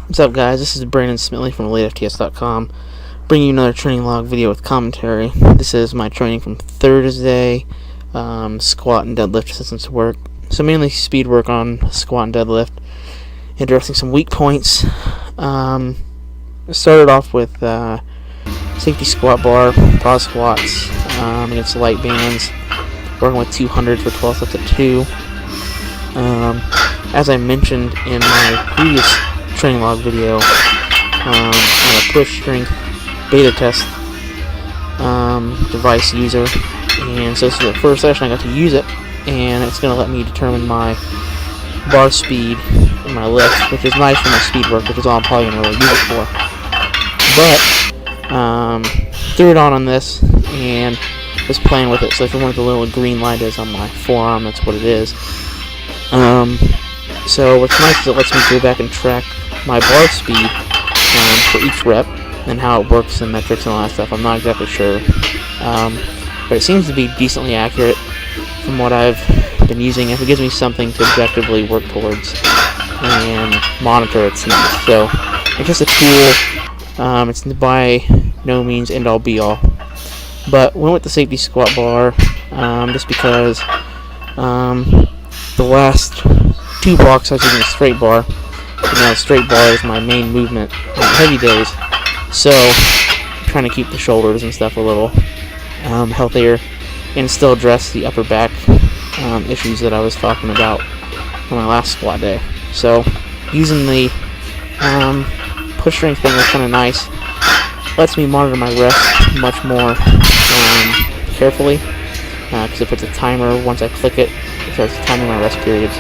What's up, guys? This is Brandon Smitley from EliteFTS.com, bringing you another training log video with commentary. This is my training from Thursday, squat and deadlift systems work. So mainly speed work on squat and deadlift, addressing some weak points. Started off with safety squat bar, pause squats against light bands, working with 200 for 12 sets of 2. As I mentioned in my previous training log video, I'm a push strength beta test device user, and so this is the first session I got to use it, and it's going to let me determine my bar speed and my lift, which is nice for my speed work, which is all I'm probably going to really use it for. But threw it on this and was playing with it. So if you want the little green light is on my forearm, that's what it is. So what's nice is it lets me go back and track my bar speed for each rep and how it works and metrics and all that stuff. I'm not exactly sure, but it seems to be decently accurate from what I've been using. If it gives me something to objectively work towards and monitor, it's nice. So it's just a tool. It's by no means end all be all, but went with the safety squat bar just because the last 2 blocks I was using a straight bar. Now straight bar is my main movement on heavy days, so I'm trying to keep the shoulders and stuff a little healthier and still address the upper back issues that I was talking about on my last squat day. So using the push strength thing was kind of nice. Lets me monitor my rest much more carefully because it puts a timer. Once I click it, it starts timing my rest periods.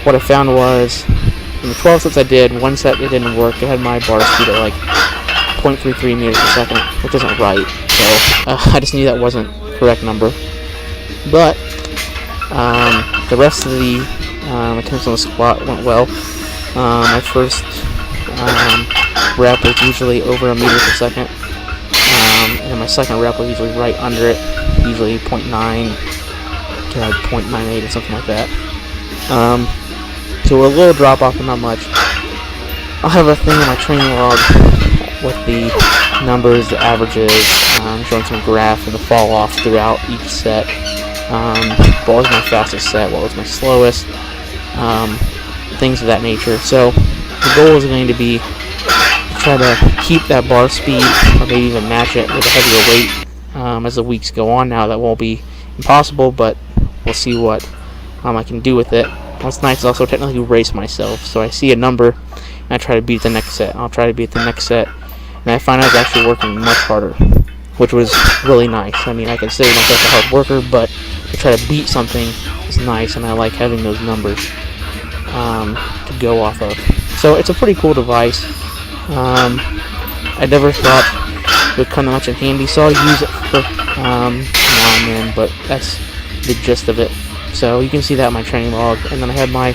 What I found was, in the 12 sets I did, one set it didn't work. It had my bar speed at like 0.33 meters per second, which isn't right. So I just knew that wasn't the correct number. But the rest of the attempts on the squat went well. My first rep was usually over a meter per second, and my second rep was usually right under it, usually 0.9 to 0.98 or something like that. So a little drop off, but not much. I'll have a thing in my training log with the numbers, the averages, showing some graph of the fall off throughout each set. What was my fastest set? What was my slowest? Things of that nature. So the goal is going to be to try to keep that bar speed, or maybe even match it with a heavier weight as the weeks go on. Now that won't be impossible, but we'll see what I can do with it. What's nice is also technically race myself, so I see a number and I try to beat the next set. I'll try to beat the next set, and I find I was actually working much harder, which was really nice. I mean, I consider myself a hard worker, but to try to beat something is nice, and I like having those numbers to go off of. So it's a pretty cool device. I never thought it would come that much in handy, so I'll use it for now and then, but that's the gist of it. So you can see that in my training log. And then I had my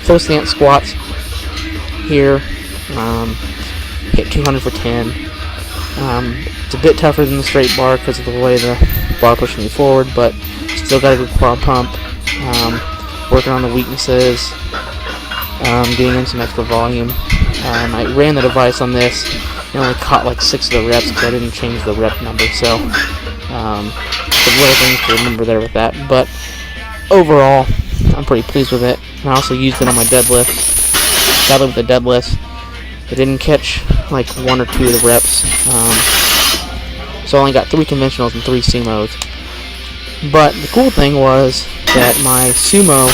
close stance squats here, hit 200 for 10. It's a bit tougher than the straight bar because of the way the bar pushes me forward, but still got a good quad pump, working on the weaknesses, getting in some extra volume. I ran the device on this and only caught like 6 of the reps because I didn't change the rep number, so some little things to remember there with that. But overall, I'm pretty pleased with it. And I also used it on my deadlift. Got it with the deadlifts. I didn't catch like 1 or 2 of the reps, so I only got 3 conventionals and 3 sumos. But the cool thing was that my sumo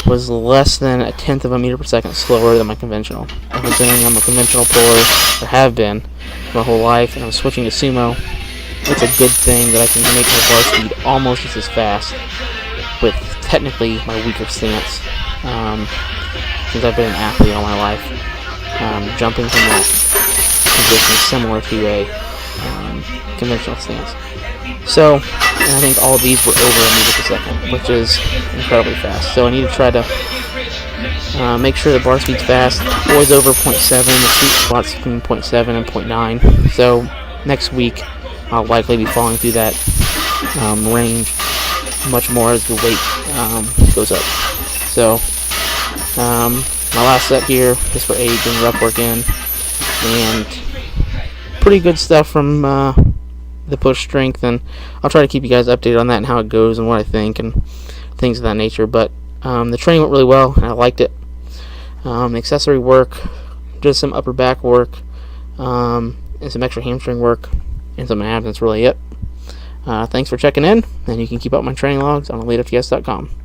was less than 1/10 of a meter per second slower than my conventional. Considering I'm a conventional puller, or have been my whole life, and I'm switching to sumo, it's a good thing that I can make my bar speed almost just as fast with technically my weaker stance, since I've been an athlete all my life, jumping from that position similar to a conventional stance. So, and I think all of these were over a meter per second, which is incredibly fast. So I need to try to make sure the bar speed's fast, always over 0.7, the sweet spot's between 0.7 and 0.9. So next week I'll likely be falling through that range much more as the weight goes up. So My last set here is for aging rep work in, and pretty good stuff from the push strength, and I'll try to keep you guys updated on that and how it goes and what I think and things of that nature. But the training went really well, and I liked it. The accessory work, just some upper back work, and some extra hamstring work, and some abs. That's really it. Thanks for checking in, and you can keep up my training logs on EliteFTS.com.